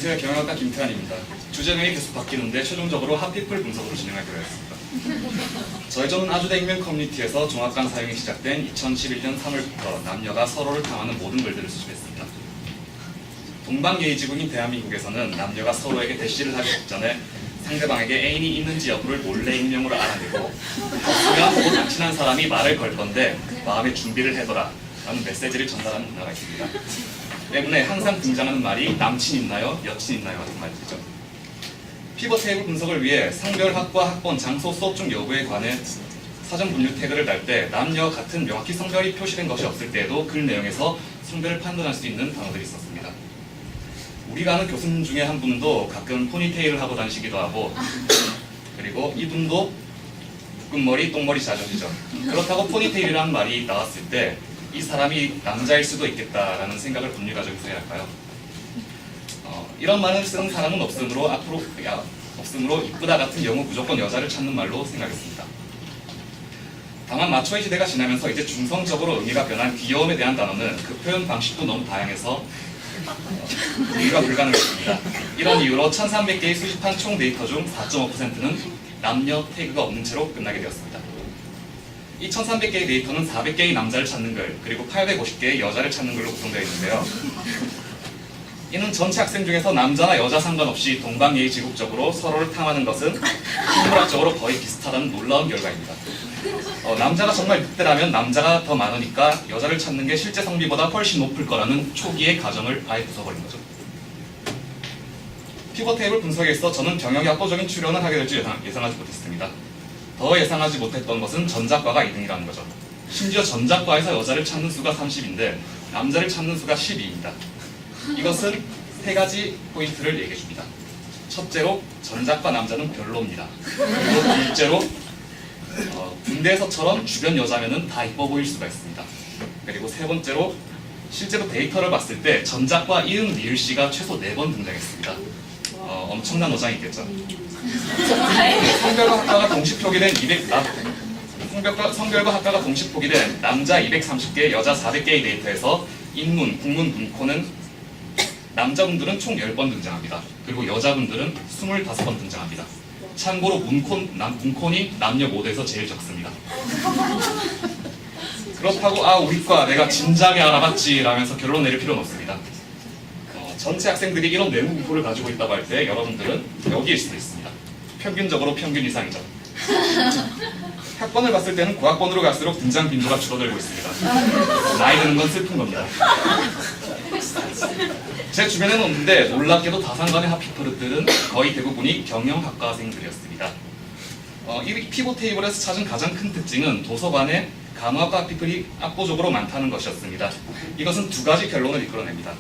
안녕하세요. 경영학과 김태환입니다. 주제명이 계속 바뀌는데 최종적으로 핫피플 분석으로 진행하기로 했습니다. 저희 저는 아주대익명 커뮤니티에서 종합관 사용이 시작된 2011년 3월부터 남녀가 서로를 탐하는 모든 글들을 수집했습니다. 동방예의지국인 대한민국에서는 남녀가 서로에게 대시를 하기 직전에 상대방에게 애인이 있는지 여부를 몰래 익명으로 알아내고 없으면 혹은 안 친한 사람이 말을 걸 건데 마음의 준비를 해둬라 라는 메시지를 전달하는 문화가 있습니다. 때문에 항상 등장하는 말이 남친 있나요? 여친 있나요? 같은 말이죠. 피벗 테이블 분석을 위해 성별, 학과, 학번, 장소, 수업 중 여부에 관해 사전 분류 태그를 달 때 남녀 같은 명확히 성별이 표시된 것이 없을 때에도 글 내용에서 성별을 판단할 수 있는 단어들이 있었습니다. 우리가 아는 교수님 중에 한 분도 가끔 포니테일을 하고 다니시기도 하고, 그리고 이분도 붓근머리, 똥머리 자주시죠. 그렇다고 포니테일이라는 말이 나왔을 때 이 사람이 남자일 수도 있겠다라는 생각을 분류 가지고 해야 할까요? 이런 말을 쓰는 사람은 없으므로 이쁘다 같은 영어 무조건 여자를 찾는 말로 생각했습니다. 다만 마초의 시대가 지나면서 이제 중성적으로 의미가 변한 귀여움에 대한 단어는 그 표현 방식도 너무 다양해서 분류가 불가능했습니다. 이런 이유로 1300개의 수집한 총 데이터 중 4.5%는 남녀 태그가 없는 채로 끝나게 되었습니다. 이 1300개의 데이터는 400개의 남자를 찾는 글, 그리고 850개의 여자를 찾는 글로 구성되어 있는데요. 이는 전체 학생 중에서 남자나 여자 상관없이 동방예의지국적으로 서로를 탐하는 것은 인문학적으로 거의 비슷하다는 놀라운 결과입니다. 남자가 정말 늑대라면 남자가 더 많으니까 여자를 찾는 게 실제 성비보다 훨씬 높을 거라는 초기의 가정을 아예 부숴버린 거죠. 피벗 테이블 분석에 있어 저는 경영의 압도적인 출현을 하게 될 줄 예상하지 못했습니다. 더 예상하지 못했던 것은 전작과가 2등이라는 거죠. 심지어 전작과에서 여자를 찾는 수가 30인데 남자를 찾는 수가 12입니다. 이것은 세 가지 포인트를 얘기해 줍니다. 첫째로 전작과 남자는 별로입니다. 그리고 둘째로 군대에서처럼 주변 여자면은 다 이뻐 보일 수가 있습니다. 그리고 세 번째로 실제로 데이터를 봤을 때 전작과 이응, 리을 씨가 최소 4번 등장했습니다. 엄청난 어장이 있겠죠. 성별과 학과가 동시 표기된 성별과 학과가 동시 표기된 남자 230개, 여자 400개의 데이터에서 인문, 국문, 문코는 남자분들은 총 10번 등장합니다. 그리고 여자분들은 25번 등장합니다. 참고로 문콘이 남녀 모두에서 제일 적습니다. 그렇다고 우리과 내가 진작에 알아봤지 라면서 결론 내릴 필요는 없습니다. 전체 학생들이 이런 내부 공포를 가지고 있다고 할 때 여러분들은 여기일 수도 있습니다. 평균적으로 평균 이상이죠. 학번을 봤을 때는 고학번으로 갈수록 등장 빈도가 줄어들고 있습니다. 나이 드는 건 슬픈 겁니다. 제 주변에는 없는데 놀랍게도 다산관의 핫피플들은 거의 대부분이 경영학과생들이었습니다. 이 피벗 테이블에서 찾은 가장 큰 특징은 도서관에 간호학과 핫피플이 압도적으로 많다는 것이었습니다. 이것은 두 가지 결론을 이끌어냅니다.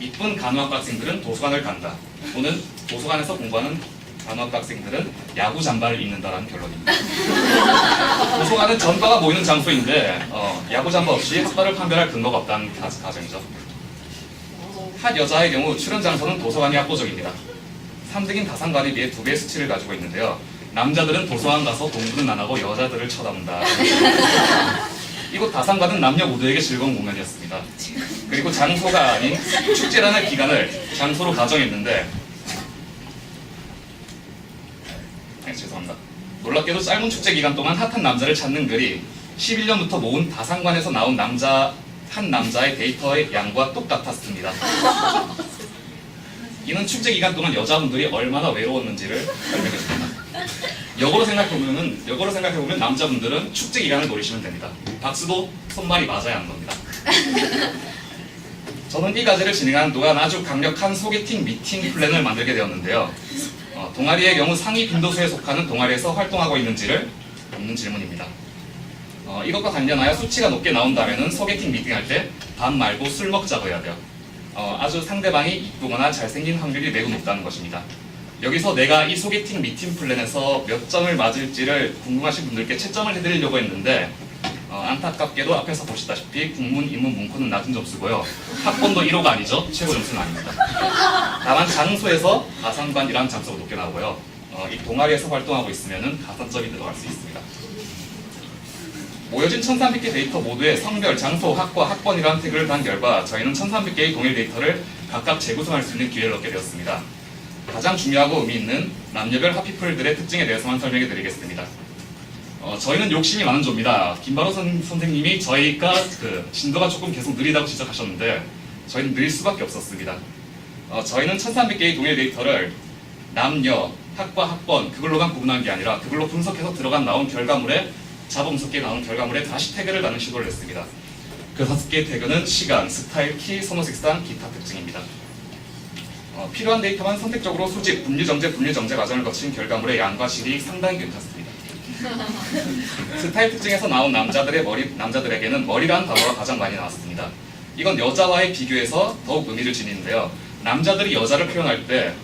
이쁜 간호학과 학생들은 도서관을 간다, 또는 도서관에서 공부하는 간호학과 학생들은 야구 잠바를 입는다라는 결론입니다. 도서관은 전과가 모이는 장소인데 야구 잠바 없이 학과를 판별할 근거가 없다는 가정이죠. 핫 여자의 경우 출연 장소는 도서관이 압도적입니다. 3등인 다산관에 비해 2배의 수치를 가지고 있는데요. 남자들은 도서관 가서 공부는 안 하고 여자들을 쳐다본다. 이곳 다산관은 남녀 모두에게 즐거운 공간이었습니다. 그리고 장소가 아닌 축제라는 기간을 장소로 가정했는데, 죄송합니다. 놀랍게도 짧은 축제 기간 동안 핫한 남자를 찾는 글이 11년부터 모은 다산관에서 나온 한 남자의 데이터의 양과 똑같았습니다. 이는 축제 기간 동안 여자분들이 얼마나 외로웠는지를 설명해줍니다. 역으로 생각해보면 남자분들은 축제 기간을 노리시면 됩니다. 박수도 손말이 맞아야 하는 겁니다. 저는 이 과제를 진행하는 동안 아주 강력한 소개팅 미팅 플랜을 만들게 되었는데요. 동아리의 경우 상위 빈도수에 속하는 동아리에서 활동하고 있는지를 묻는 질문입니다. 이것과 관련하여 수치가 높게 나온다면 소개팅 미팅할 때 밥 말고 술 먹자고 해야 돼요. 아주 상대방이 이쁘거나 잘생긴 확률이 매우 높다는 것입니다. 여기서 내가 이 소개팅 미팅 플랜에서 몇 점을 맞을지를 궁금하신 분들께 채점을 해드리려고 했는데 안타깝게도 앞에서 보시다시피 국문, 인문, 문코는 낮은 점수고요. 학번도 1호가 아니죠. 최고 점수는 아닙니다. 다만 장소에서 다산관이라는 장소가 높게 나오고요. 이 동아리에서 활동하고 있으면 가산점이 들어갈 수 있습니다. 모여진 1300개 데이터 모두에 성별, 장소, 학과, 학번이라는 태그를 단 결과 저희는 1300개의 동일 데이터를 각각 재구성할 수 있는 기회를 얻게 되었습니다. 가장 중요하고 의미 있는 남녀별 하피플들의 특징에 대해서만 설명해 드리겠습니다. 저희는 욕심이 많은 조입니다. 김바로 선생님이 저희가 진도가 조금 계속 느리다고 지적하셨는데 저희는 느릴 수밖에 없었습니다. 저희는 1300개의 동일 데이터를 남녀, 학과, 학번 그걸로만 구분한 게 아니라 그걸로 분석해서 나온 결과물에 자범석기에 나온 결과물에 다시 태그를 다는 시도를 했습니다. 그 5개의 태그는 시간, 스타일, 키, 선호 색상, 기타 특징입니다. 필요한 데이터만 선택적으로 수집, 분류정제 과정을 거친 결과물의 양과 질이 상당히 괜찮습니다. 스타일 특징에서 나온 남자들에게는 머리라는 단어가 가장 많이 나왔습니다. 이건 여자와의 비교에서 더욱 의미를 지니는데요. 남자들이 여자를 표현할 때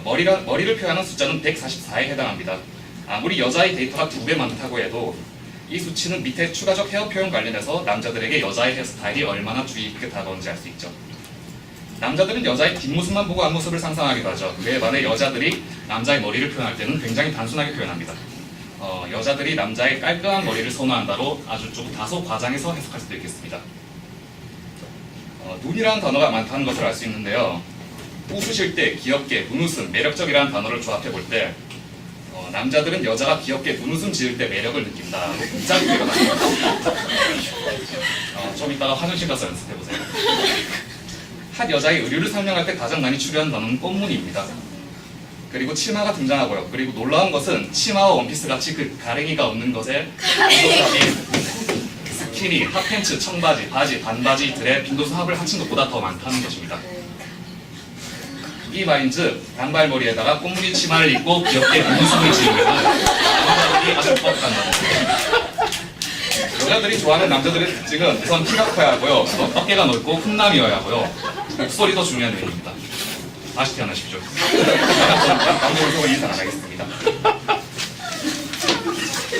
머리를 표현하는 숫자는 144에 해당합니다. 아무리 여자의 데이터가 2배 많다고 해도 이 수치는 밑에 추가적 헤어 표현 관련해서 남자들에게 여자의 헤어스타일이 얼마나 주의 깊게 다가오는지 알 수 있죠. 남자들은 여자의 뒷모습만 보고 앞모습을 상상하기도 하죠. 그에 반해 여자들이 남자의 머리를 표현할 때는 굉장히 단순하게 표현합니다. 여자들이 남자의 깔끔한 머리를 선호한다로 아주 좀 다소 과장해서 해석할 수도 있겠습니다. 눈이라는 단어가 많다는 것을 알 수 있는데요. 웃으실 때 귀엽게, 눈웃음, 매력적이라는 단어를 조합해 볼 때 남자들은 여자가 귀엽게 눈웃음 지을 때 매력을 느낀다. 짱이 일어납니다. 좀 이따가 화장실 가서 연습해보세요. 한 여자의 의류를 설명할 때 가장 많이 출연하는 단어는 꽃무늬입니다. 그리고 치마가 등장하고요. 그리고 놀라운 것은 치마와 원피스 같이 그 가랭이가 없는 것에 스키니, 핫팬츠, 청바지, 바지, 반바지, 드레, 빈도수 합을 합친 것보다 더 많다는 것입니다. 이 말인즉 단발머리에다가 꽃무늬 치마를 입고 귀엽게 눈웃음을 지으면 남자들이 아주 뻑뻑한다. 여자들이 좋아하는 남자들의 특징은 우선 키가 커야 하고요. 어깨가 넓고 훈남이어야 하고요. 목소리도 중요한 요인입니다. 다시 태어나십시오. 방송을 보고 인사 안 하겠습니다.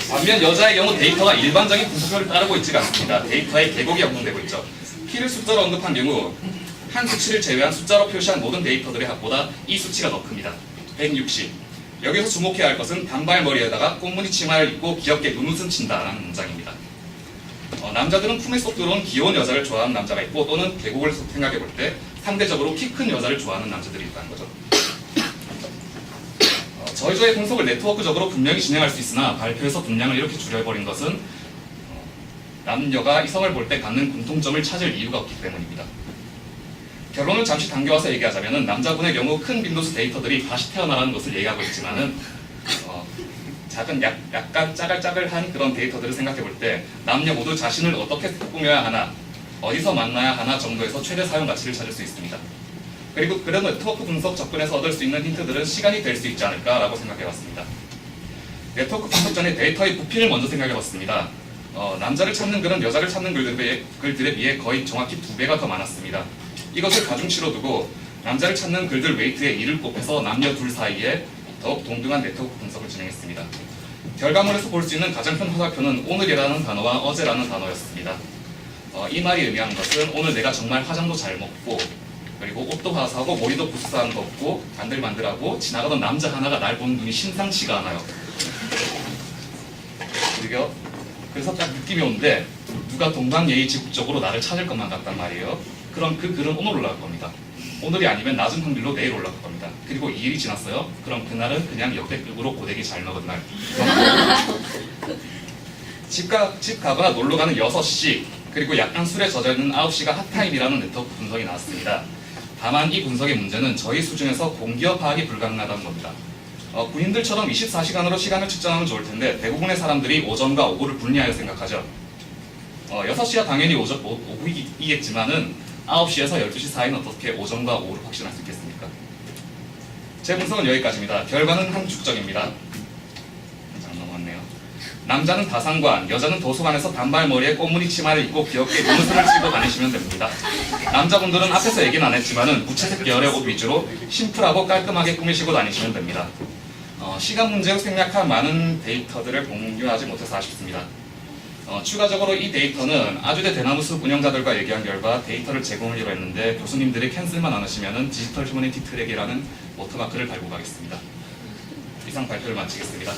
반면 여자의 경우 데이터가 일반적인 분석표를 따르고 있지가 않습니다. 데이터의 궤곡이 형성되고 있죠. 키를 숫자로 언급한 경우 한 수치를 제외한 숫자로 표시한 모든 데이터들의 합보다 이 수치가 더 큽니다. 160. 여기서 주목해야 할 것은 단발머리에다가 꽃무늬 치마를 입고 귀엽게 눈웃음 친다라는 문장입니다. 남자들은 품에 쏙 들어온 귀여운 여자를 좋아하는 남자가 있고 또는 계곡을 생각해 볼 때 상대적으로 키 큰 여자를 좋아하는 남자들이 있다는 거죠. 저희조의 분석을 네트워크적으로 분명히 진행할 수 있으나 발표에서 분량을 이렇게 줄여버린 것은 남녀가 이성을 볼 때 갖는 공통점을 찾을 이유가 없기 때문입니다. 결론을 잠시 당겨와서 얘기하자면 남자분의 경우 큰 빈도수 데이터들이 다시 태어나라는 것을 얘기하고 있지만은 작은 약간 짜글짜글한 그런 데이터들을 생각해 볼 때 남녀 모두 자신을 어떻게 꾸며야 하나, 어디서 만나야 하나 정도에서 최대 사용 가치를 찾을 수 있습니다. 그리고 그런 네트워크 분석 접근에서 얻을 수 있는 힌트들은 시간이 될 수 있지 않을까라고 생각해 봤습니다. 네트워크 분석 전에 데이터의 부피를 먼저 생각해 봤습니다. 남자를 찾는 글은 여자를 찾는 글들에 비해 거의 정확히 2배가 더 많았습니다. 이것을 가중치로 두고 남자를 찾는 글들 웨이트의 2를 곱해서 남녀 둘 사이에 더욱 동등한 네트워크 분석을 진행했습니다. 결과물에서 볼 수 있는 가장 큰 화살표는 오늘이라는 단어와 어제라는 단어였습니다. 이 말이 의미하는 것은 오늘 내가 정말 화장도 잘 먹고 그리고 옷도 화사하고 머리도 부스스한 거 없고 반들반들하고 지나가던 남자 하나가 날 보는 눈이 심상치가 않아요. 그래서 딱 느낌이 오는데 누가 동방예의지국적으로 나를 찾을 것만 같단 말이에요. 그럼 그 글은 오늘 올라갈 겁니다. 오늘이 아니면 낮은 확률로 내일 올라갈 겁니다. 그리고 2일이 지났어요. 그럼 그날은 그냥 역대급으로 고데기 잘 먹은 날. 집 가거나 놀러 가는 6시 그리고 약간 술에 젖어있는 9시가 핫타임이라는 네트워크 분석이 나왔습니다. 다만 이 분석의 문제는 저희 수준에서 공기업 파악이 불가능하다는 겁니다. 군인들처럼 24시간으로 시간을 측정하면 좋을 텐데 대부분의 사람들이 오전과 오후를 분리하여 생각하죠. 6시가 당연히 오후이겠지만은 9시에서 12시 사이는 어떻게 오전과 오후를 확신할 수 있겠습니까? 제 분석은 여기까지입니다. 결과는 한 축적입니다. 장 넘어갔네요. 남자는 다산관, 여자는 도서관에서 단발머리에 꽃무늬 치마를 입고 귀엽게 눈웃음을 치고 다니시면 됩니다. 남자분들은 앞에서 얘기는 안 했지만은 무채색 계열의 옷 위주로 심플하고 깔끔하게 꾸미시고 다니시면 됩니다. 시간 문제로 생략한 많은 데이터들을 공유하지 못해서 아쉽습니다. 추가적으로 이 데이터는 아주대 대나무숲 운영자들과 얘기한 결과 데이터를 제공하기로 했는데 교수님들이 캔슬만 안 하시면 디지털 휴머니티 트랙이라는 워터마크를 달고 가겠습니다. 이상 발표를 마치겠습니다.